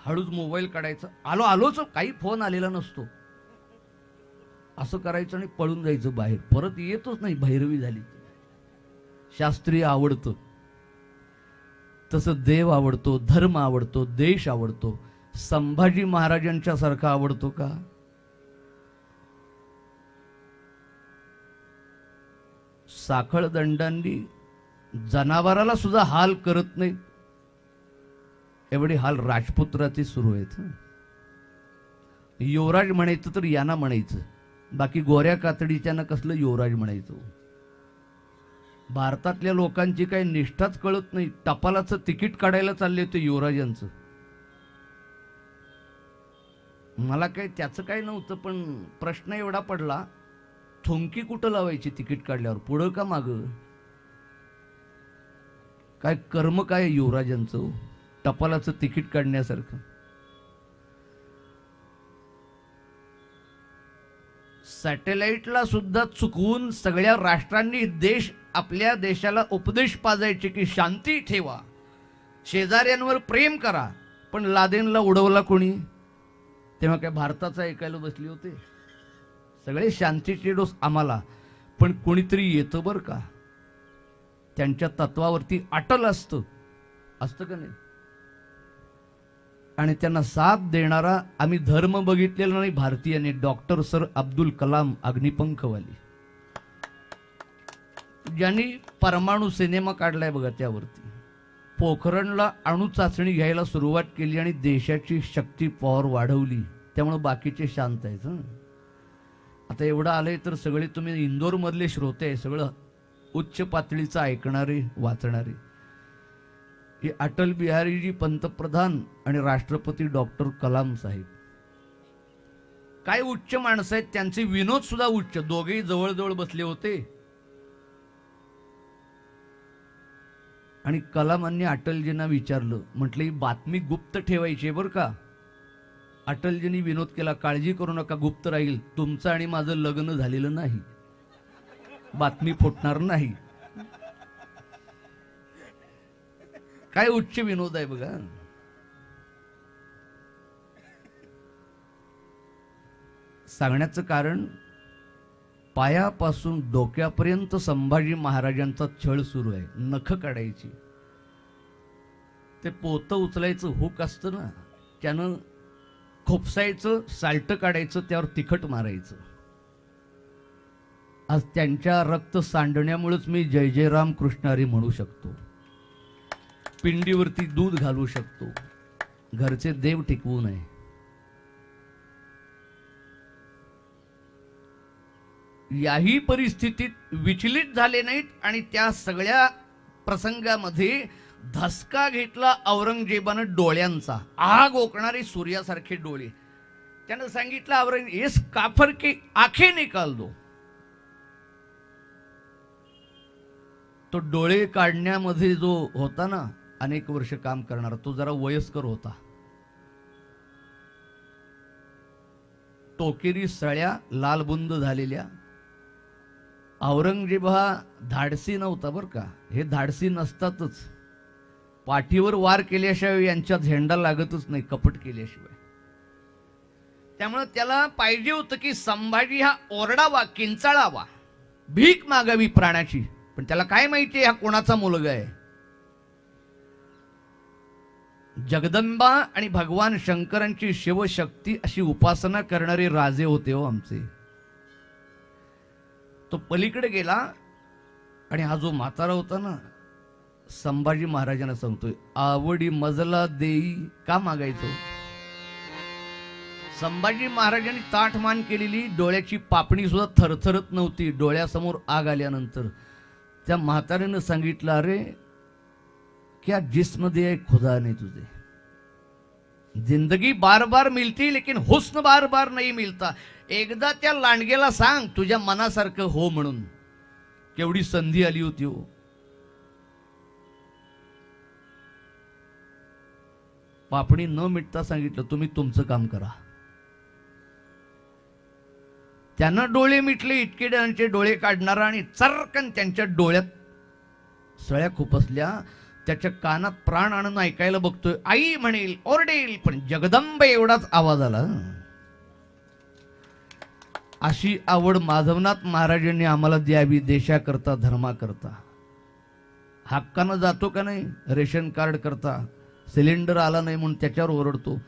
हळूच मोबाईल काढायचा, आलोच, काही फोन आलेला नसतो, असं करायचं आणि पळून जायचं बाहेर, परत येतच नाही, भैरवी झाली. शास्त्रीय आवडतं तसं देव आवडतो, धर्म आवडतो, देश आवडतो. संभाजी महाराजांच्या सारखा आवडतो का. साखळ दंडांनी जनावराला सुद्धा हाल करत नाही, एवढे हाल राजपुत्राचे सुरू आहेत. युवराज म्हणायचं तर यांना म्हणायचं, बाकी गोऱ्या कातडीच्यानं कसलं युवराज म्हणायचं. भारतातल्या लोकांची काही निष्ठाच कळत नाही. टपालाचं तिकीट काढायला चालले होते युवराजांचं. मला काही त्याचं काही नव्हतं, पण प्रश्न एवढा पडला, थुंकी कुठं लावायची तिकीट काढल्यावर, पुढं का मागं? काय कर्म काय युवराजांचं, टपालाचं तिकीट काढण्यासारखं. सॅटेलाइटला सुद्धा चुकवून सगळ्या राष्ट्रांनी देश आपल्या देशाला उपदेश पाजायचे की शांती ठेवा, शेजाऱ्यांवर प्रेम करा. पण लादेनला उडवला कोणी? तेव्हा काय भारताचं ऐकायला बसले होते? सगळे शांतीचे डोस आम्हाला, पण कोणीतरी येतं बरं का, त्यांच्या तत्वावरती अटल असतं का नाही? आणि त्यांना साथ देणारा आम्ही धर्म बघितलेला नाही भारतीयांनी. डॉक्टर सर अब्दुल कलाम अग्निपंखवाली, ज्यांनी परमाणु सिनेमा काढलाय बघा, त्यावरती पोखरणला अणु चाचणी घ्यायला सुरुवात केली आणि देशाची शक्ती पॉवर वाढवली. त्यामुळे बाकीचे शांत आहेत. आता एवढं आलंय तर सगळे तुम्ही इंदोर मधले श्रोते आहे, सगळं उच्च पातळीचं ऐकणारे वाचणारे. हे अटल बिहारीजी पंतप्रधान आणि राष्ट्रपती डॉक्टर कलाम साहेब, काय उच्च माणसं आहेत. त्यांचे विनोद सुद्धा उच्च. दोघेही जवळजवळ बसले होते आणि कलामांनी अटलजींना विचारलं, म्हटलं ही बातमी गुप्त ठेवायची बरं का. अटलजींनी विनोद केला, काळजी करू नका, गुप्त राहील. तुमचं आणि माझं लग्न झालेलं नाही, बातमी फुटणार नाही. काय उच्च विनोद आहे बघा. सांगण्याचं कारण, पायापासून डोक्यापर्यंत संभाजी महाराजांचा छळ सुरू आहे. नख काढायची, ते पोतं उचलायचं हुक असतं ना, त्यानं खोपसायचं, साल्ट काढायचं, त्यावर तिखट मारायचं. आज त्यांच्या रक्त सांडण्यामुळेच मी जय जय राम कृष्ण हरी म्हणू शकतो, पिंडीवरती दूध घालू शकतो, घरचे देव टिकवू नये. याही परिस्थितीत विचलित झाले नाहीत आणि त्या सगळ्या प्रसंगामध्ये धसका घेतला औरंगजेबानं डोळ्यांचा. आग ओकणारे सूर्यासारखे डोळे. त्यानं सांगितलं, औरंगजेब इस काफर की आंखें निकाल दो. तो डोळे काढण्यामध्ये जो होता ना अनेक वर्ष काम करणारा, तो जरा वयस्कर होता. टोकेरी सळ्या लालबुंद झालेल्या. औरंगजेब हा धाडसी नव्हता बरं का. हे धाडसी नसतातच. पाठीवर वार केल्याशिवाय यांच्या झेंडा लागतच नाही, कपट केल्याशिवाय. त्यामुळे त्याला पाहिजे होतं की संभाजी हा ओरडावा, किंचाळावा, भीक मागावी प्राणाची. पण त्याला काय माहिती हा कोणाचा मुलगा आहे. जगदंबा आणि भगवान शंकरांची शिवशक्ती अशी उपासना करणारे राजे होते हो आमचे. तो पलीकडे गेला आणि हा जो म्हातारा होता ना, संभाजी महाराजांना सांगतोय, आवडी मजला देई. का मागायचो? संभाजी महाराजांनी ताठमान केलेली डोळ्याची पापणी सुद्धा थरथरत नव्हती. डोळ्यासमोर आग आल्यानंतर त्या म्हाताऱ्यानं सांगितलं, अरे क्या जिस्म दिया खुदा ने तुझे. जिंदगी बार बार मिलती लेकिन हुस्न बार बार नहीं मिलता. एकदा त्या लांडगेला सांग तुझ्या मनासारखं हो म्हणून. केवढी संधी आली होती हो. पापणी न मिटता सांगितलं, तुम्ही तुमचं काम करा. त्यांना डोळे मिटले, इटकेड्यांचे डोळे काढणारा, आणि चरकन त्यांच्या डोळ्यात सळ्या खुपसल्या. त्याच्या कानात प्राण आणून ऐकायला बघतोय. आई म्हणेल, ओरडेल, पण जगदंबे एवढाच आवाज आला. अशी आवड माधवनाथ महाराजांनी आम्हाला द्यावी देशाकरता, धर्माकरता. हक्कानं जातो का नाही रेशन कार्ड करता. सिलेंडर आला नाही म्हणून त्याच्यावर ओरडतो.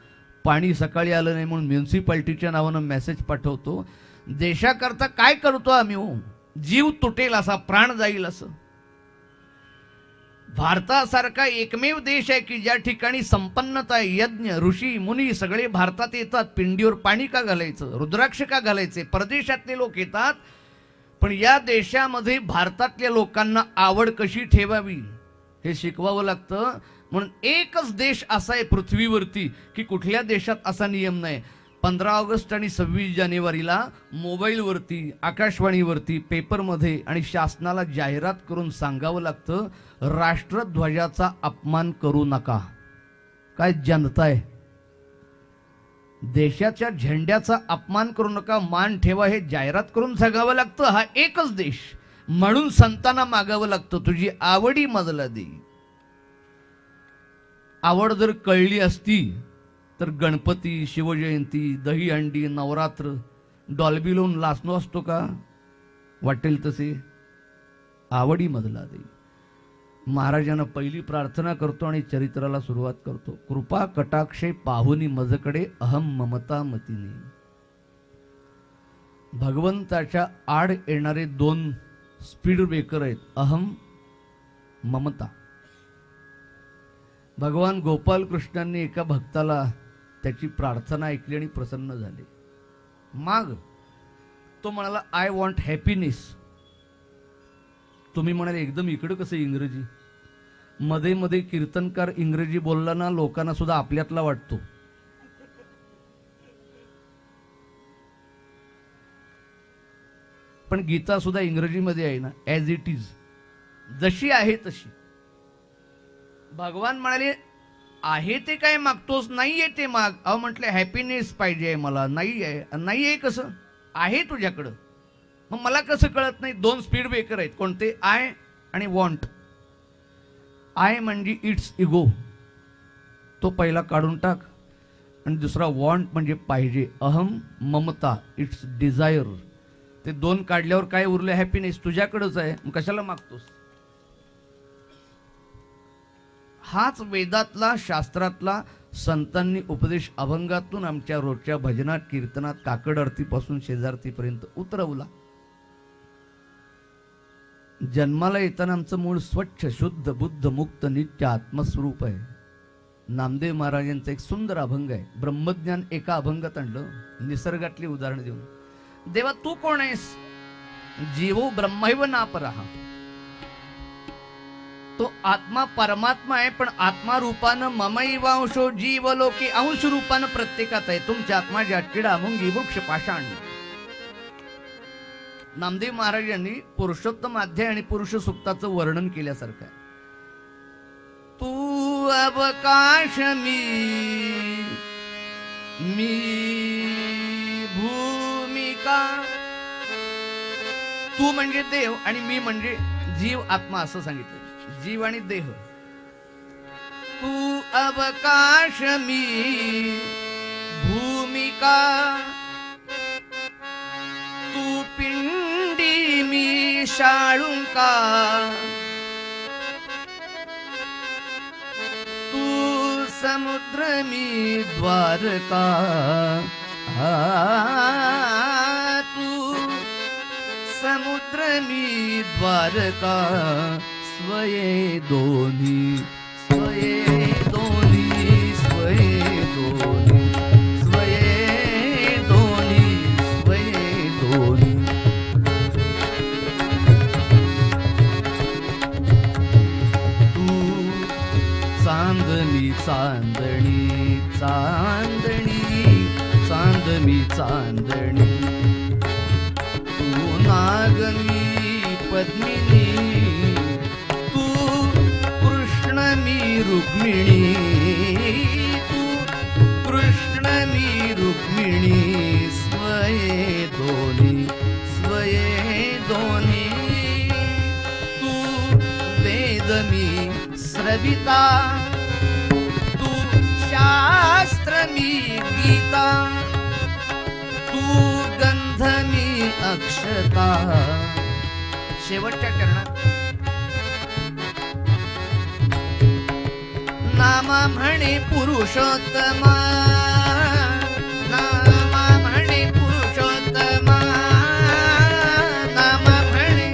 पाणी सकाळी आलं नाही म्हणून म्युन्सिपाल्टीच्या नावानं मेसेज पाठवतो. देशाकरता काय करतो आम्ही हो? जीव तुटेल असा, प्राण जाईल असं. भारतासारखा एकमेव देश आहे की ज्या ठिकाणी संपन्नता आहे, यज्ञ ऋषी मुनी सगळे भारतात येतात. पिंडीवर पाणी का घालायचं, रुद्राक्ष का घालायचे, परदेशातले लोक येतात. पण या देशामध्ये भारतातल्या लोकांना आवड कशी ठेवावी हे शिकवावं लागतं. म्हणून एकच देश असा आहे पृथ्वीवरती की कुठल्या देशात असा नियम नाही. 15 ऑगस्ट आणि 26 जानेवारीला मोबाईलवरती, आकाशवाणीवरती, पेपरमध्ये आणि शासनाला जाहिरात करून सांगावं लागतं, राष्ट्रध्वजाचा अपमान करू नका. काय जनता आहे, देशाच्या झेंड्याचा अपमान करू नका, मान ठेवा, हे जाहिरात करून सांगावं लागतं. हा एकच देश. म्हणून संतांना मागावं लागतं, तुझी आवडी मजला दे. आवड जर कळली असती तर गणपती, शिवजयंती, दहीहंडी, नवरात्र डॉल्बी लावून लाचलो असतो का? वाटेल तसे. आवडी मजला दे. महाराजांना पहिली प्रार्थना करतो आणि चरित्राला सुरुवात करतो. कृपा कटाक्षे पाहुनी मजकडे अहम ममता मतीने. भगवंताच्या आड येणारे 2 स्पीड ब्रेकर आहेत, अहम, ममता. भगवान गोपाल कृष्णांनी एका भक्ताला त्याची प्रार्थना ऐकली आणि प्रसन्न झाले. माग. तो म्हणाला, आय वॉन्ट हॅपीनेस. तुम्ही म्हणाले एकदम इकडं कसं इंग्रजी? मध्ये मध्ये कीर्तनकार इंग्रजी बोलला ना, लोकांना सुद्धा आपल्यातला वाटतो. पण गीता सुद्धा इंग्रजीमध्ये आहे ना, ॲज इट इज, जशी आहे तशी. भगवान म्हणाले, आहे ते काय मागतोस? नाहीये ते माग. अहो म्हटले हॅपीनेस पाहिजे मला. नाही आहे. नाही आहे कसं? आहे तुझ्याकडं. मग मला कसं कळत नाही? 2 स्पीड ब्रेकर आहेत. कोणते? आय आणि वॉन्ट. आय म्हणजे इट्स इगो, तो पहिला काढून टाक. आणि दुसरा वॉन्ट म्हणजे पाहिजे, अहम, ममता, इट्स डिझायर. ते 2 काढल्यावर काय उरले? हॅपीनेस. तुझ्याकडंच आहे, मग कशाला मागतोस? हाच वेदातला, शास्त्रातला, संतांनी उपदेश अभंगातून आमच्या रोजच्या भजनात, कीर्तनात, काकड आरतीपासून शेजारतीपर्यंत उतरवला. जन्माला येताना आमचं मूळ स्वच्छ, शुद्ध, बुद्ध, मुक्त, नित्य आत्मस्वरूप आहे. नामदेव महाराजांचा एक सुंदर अभंग आहे. ब्रह्मज्ञान एका अभंगात आणलं, निसर्गातली उदाहरण देऊन. देवा तू कोण आहेस? जीवो ब्रह्मैव नापरहा. तो आत्मा परमात्मा आहे, पण आत्मा रूपानं ममैवांशो जीवलोके अंश रूपानं प्रत्येकात आहे. तुमच्या आत्मा ज्या किडा मुंगी वृक्ष पाषाण. नामदेव महाराजांनी पुरुषोत्तम अध्याय आणि पुरुष सूक्ताचं वर्णन केल्यासारखं आहे. तू अवकाश मी भूमिका. तू म्हणजे देव आणि मी म्हणजे जीव, आत्मा असं सांगितलं. जीव आणि देह. तू अवकाश मी भूमिका. तू पिंडी मी शाळुंका. तू समुद्र मी द्वारका. तू समुद्र मी द्वारका. स्वये दोन्ही, स्वये दोन्ही, स्वये दोन्ही, स्वये दोन्ही, स्वये दोन्ही. तू चांदणी चांदणी चांदणी चांदणी चांदणी. तू नागमी पद्मिनी. रुक्मिणी. तू कृष्ण मी रुक्मिणी. स्वये दोन्ही, स्वये दोन्ही. तू वेद मी श्रविता. तू शास्त्र मी गीता. तू गंध मी अक्षता. शेवटच्या चरणात नामा म्हणे पुरुषोत्तमा. नामा म्हणे पुरुषोत्तमा. नामा म्हणे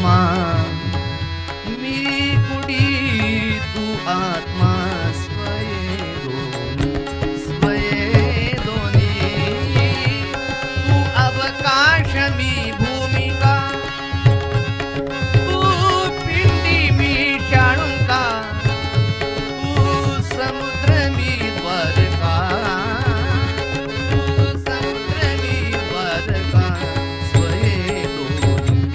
आत्मा, मी कुडी तू आत्मा, स्वये दोन्ही तू अवकाश मी भूमिका, तू पिंडी मी शाणुका, तू समुद्र मी द्वारका, तू समुद्र मी द्वारका, स्वये दोन्ही.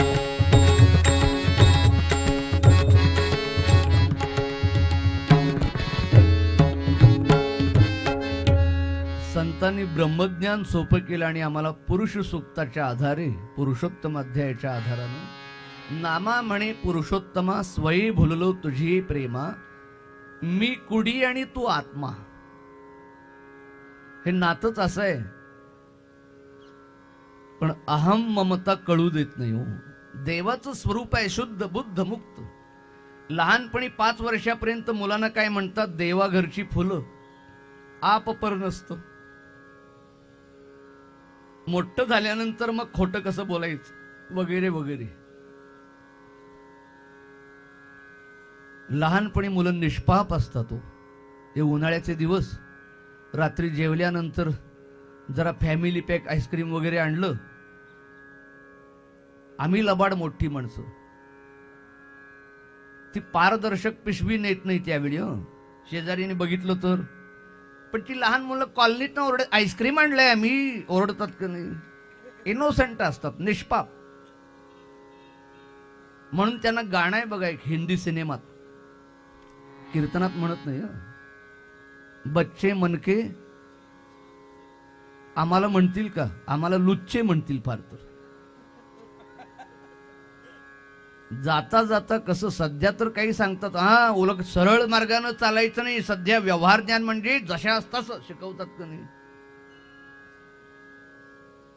संतांनी ब्रह्मज्ञान सोपं केलं आणि आम्हाला पुरुष सूक्ताच्या आधारे, पुरुषोत्तम अध्यायाच्या आधारानं, नामा म्हणे पुरुषोत्तमा, स्वयी भुललो तुझी प्रेमा, मी कुडी आणि तू आत्मा. हे नातच असं आहे. पण अहम ममता कळू देत नाही हो. देवाचं स्वरूप आहे शुद्ध बुद्ध मुक्त. लहानपणी 5 वर्षापर्यंत मुलांना काय म्हणतात, देवा घरची फुलं, आपपर नसतं. मोठं झाल्यानंतर मग खोटं कसं बोलायचं वगैरे वगैरे. लहानपणी मुलं निष्पाप असतात. हे उन्हाळ्याचे दिवस, रात्री जेवल्यानंतर जरा फॅमिली पॅक आईस्क्रीम वगैरे आणलं. आम्ही लबाड मोठी माणसं, ती पारदर्शक पिशवी नेत नाही त्यावेळी. शेजारीने बघितलं तर. पण ती लहान मुलं कॉलनीत ना ओरडत, आईस्क्रीम आणलंय आम्ही, ओरडतात का नाही. इनोसेंट असतात, निष्पाप. म्हणून त्यांना गाणं आहे बघा एक हिंदी सिनेमात, कीर्तनात म्हणत नाही, बच्चे मनके आम्हाला म्हणतील का, आम्हाला लुच्चे म्हणतील फार तर. जाता जाता कसं, सध्या तर काही सांगतात, हा उलट सरळ मार्गानं चालायचं नाही, सध्या व्यवहार ज्ञान म्हणजे जशा असताच शिकवतात का नाही.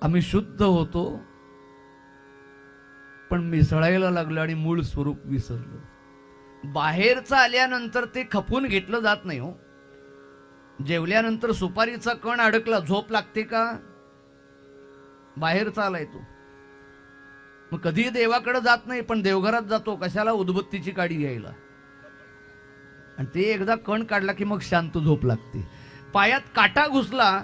आम्ही शुद्ध होतो पण मिसळायला लागलो आणि मूळ स्वरूप विसरलो. बाहेरचं आल्यानंतर ते खपून घेतलं जात नाही हो. जेवल्यानंतर सुपारीचा कण अडकला, झोप लागते का, बाहेरचा आलाय तो. मग कधी देवाकडे जात नाही, पण देवघरात जातो कशाला, उदबत्तीची काडी घ्यायला. आणि ते एकदा कण काढला की मग शांत झोप लागते. पायात काटा घुसला,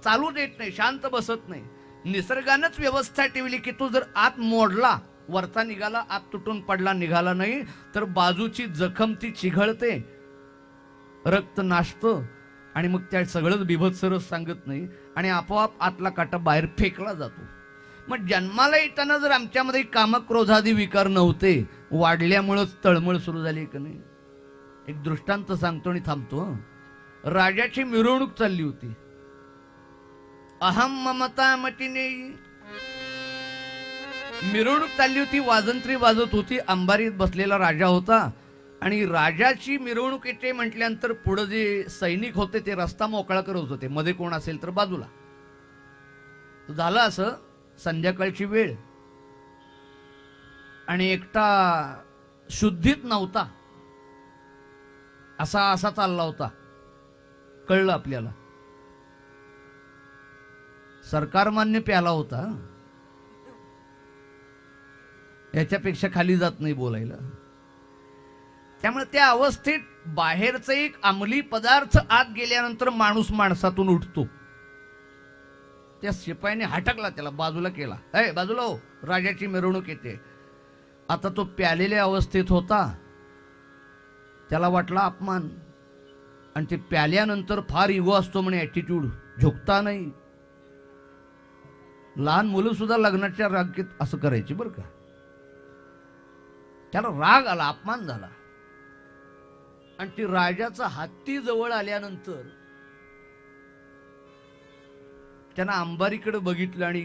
चालू देत नाही, शांत बसत नाही. निसर्गानंच व्यवस्था ठेवली की तू जर आत मोडला, वरचा निघाला, आत तुटून पडला, निघाला नाही तर बाजूची जखम ती चिघळते, रक्त नाचतं आणि मग त्या सगळंच बिभत्सरच सांगत नाही आणि आपोआप आतला काटा बाहेर फेकला जातो. मग जन्माला येताना जर आमच्यामध्ये कामक्रोधादी विकार नव्हते, वाढल्यामुळंच तळमळ सुरू झाली का नाही. एक दृष्टांत सांगतो आणि थांबतो. राजाची मिरवणूक चालली होती. अहम ममता मतीने मिरवणूक चालली होती, वाजंत्री वाजत होती, अंबारीत बसलेला राजा होता आणि राजाची मिरवणूक येते म्हटल्यानंतर पुढे जे सैनिक होते ते रस्ता मोकळा करत होते, मध्ये कोण असेल तर बाजूला. झालं असं, संध्याकाळची वेळ आणि एकटा शुद्धीत नव्हता, असा असा चालला होता. कळलं आपल्याला, सरकारमान्य प्याला होता, याच्यापेक्षा खाली जात नाही बोलायला. त्यामुळे त्या अवस्थेत बाहेरचं एक अंमली पदार्थ आत गेल्यानंतर माणूस माणसातून उठतो. त्या शिपायाने हटकला, त्याला बाजूला केला. ए बाजूला हो, राजाची मिरवणूक येते. आता तो प्यालेल्या अवस्थेत होता, त्याला वाटला अपमान. आणि ते प्याल्यानंतर फार इगो असतो म्हणे, ॲटिट्यूड, झुकता नाही. लहान मुलं सुद्धा लग्नाच्या रागेत असं करायची बरं का. त्याला राग आला, अपमान झाला. आणि ती राजाचा हत्ती जवळ आल्यानंतर त्यानं अंबारीकडे बघितलं आणि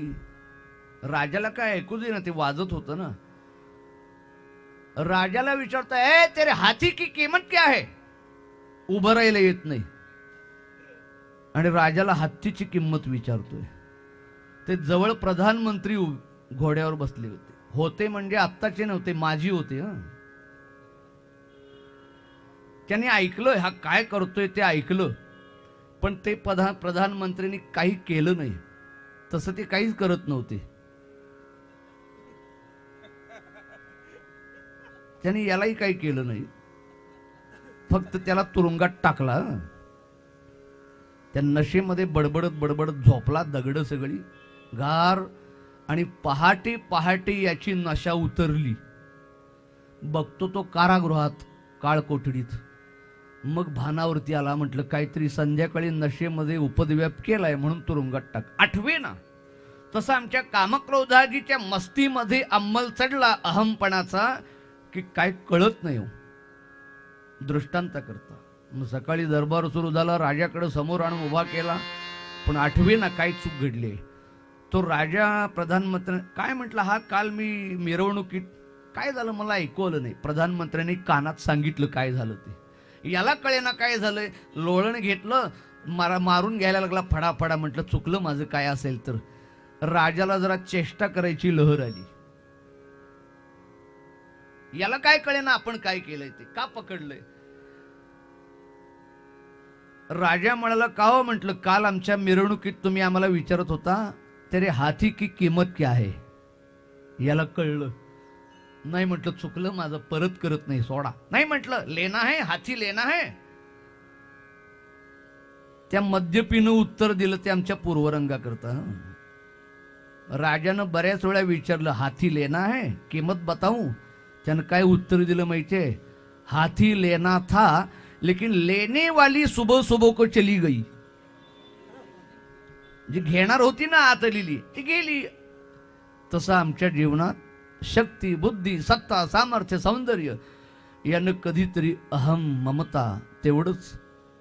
राजाला काय ऐकू दे ना, ते वाजत होतं ना. राजाला विचारता, ए तेरे हाथी की किंमत क्या है. उभं राहायला येत नाही आणि राजाला हत्तीची किंमत विचारतोय. ते जवळ प्रधानमंत्री घोड्यावर बसले होते म्हणजे आत्ताचे नव्हते, माजी होते. त्यांनी ऐकलं हा काय करतोय ते ऐकलं, पण ते प्रधानमंत्र्यांनी काही केलं नाही. तसं ते काहीच करत नव्हते. त्याने यालाही काही केलं नाही, फक्त त्याला तुरुंगात टाकला. त्या नशेमध्ये बडबडत बडबडत झोपला, दगड सगळी गार. आणि पहाटे पहाटे याची नशा उतरली. बघतो तो कारागृहात, काळकोठडीत. मग भानावरती आला, म्हटलं काहीतरी संध्याकाळी नशेमध्ये उपद्व्याप केलाय म्हणून तुरुंगात टाक. आठवे ना तसं आमच्या कामक्रोधाजीच्या मस्तीमध्ये अंमल चढला अहमपणाचा, की काय कळत नाही हो. दृष्टांत करता मग सकाळी दरबार सुरू झाला, राजाकडे समोर आणून उभा केला, पण आठवे ना काय चूक घडली. तो राजा प्रधानमंत्री काय म्हटलं, हा काल मी मिरवणुकीत काय झालं मला ऐकू आलं नाही. प्रधानमंत्र्यांनी कानात सांगितलं काय झालं ते. याला कळेना काय झालंय. लोळण घेतलं, मारून घ्यायला लागला फडाफडा. म्हटलं चुकलं माझं काय असेल तर. राजाला जरा चेष्टा करायची लहर आली. याला काय कळेना आपण काय केलंय ते, का पकडलंय. राजा म्हणाला का हो. म्हटलं काल आमच्या मिरवणुकीत तुम्ही आम्हाला विचारत होता तेरे हाथी की किंमत क्या है. याला कळलं नाही. म्हटलं चुकलं माझं, परत करत नाही, सोडा. नाही म्हटलं लेना है, हाथी लेना है. त्या मद्यपीनं उत्तर दिलं ते आमच्या पूर्वरंगा करता. राजानं बऱ्याच वेळा विचारलं हाथी लेना है, किंमत बताऊं. त्यानं काय उत्तर दिलं माहितीये, हाथी लेना था लेकिन लेने वाली सुबह सुबह को चली गई. जी घेणार होती ना आतलेली ती गेली. तसं आमच्या जीवनात शक्ती, बुद्धी, सत्ता, सामर्थ्य, सौंदर्य यानं कधीतरी अहम, ममता, तेवढंच.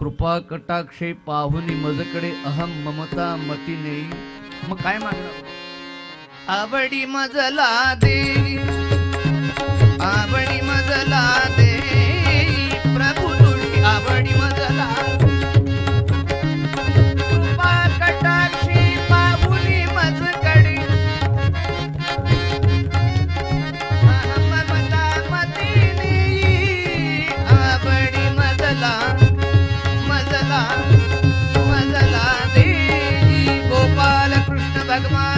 कृपा कटाक्षे पाहुनी मजकडे अहम ममता मती नेई. मग काय मागणार. आवडी मजला देई, आवडी मजला देई, प्रभू तुझी आवडी मजला. कृपा कटाक्षी पाहुनी मजकडे अहम ममता मती नेई. आवडी मजला मजला मजला देई. गोपाल कृष्ण भगवान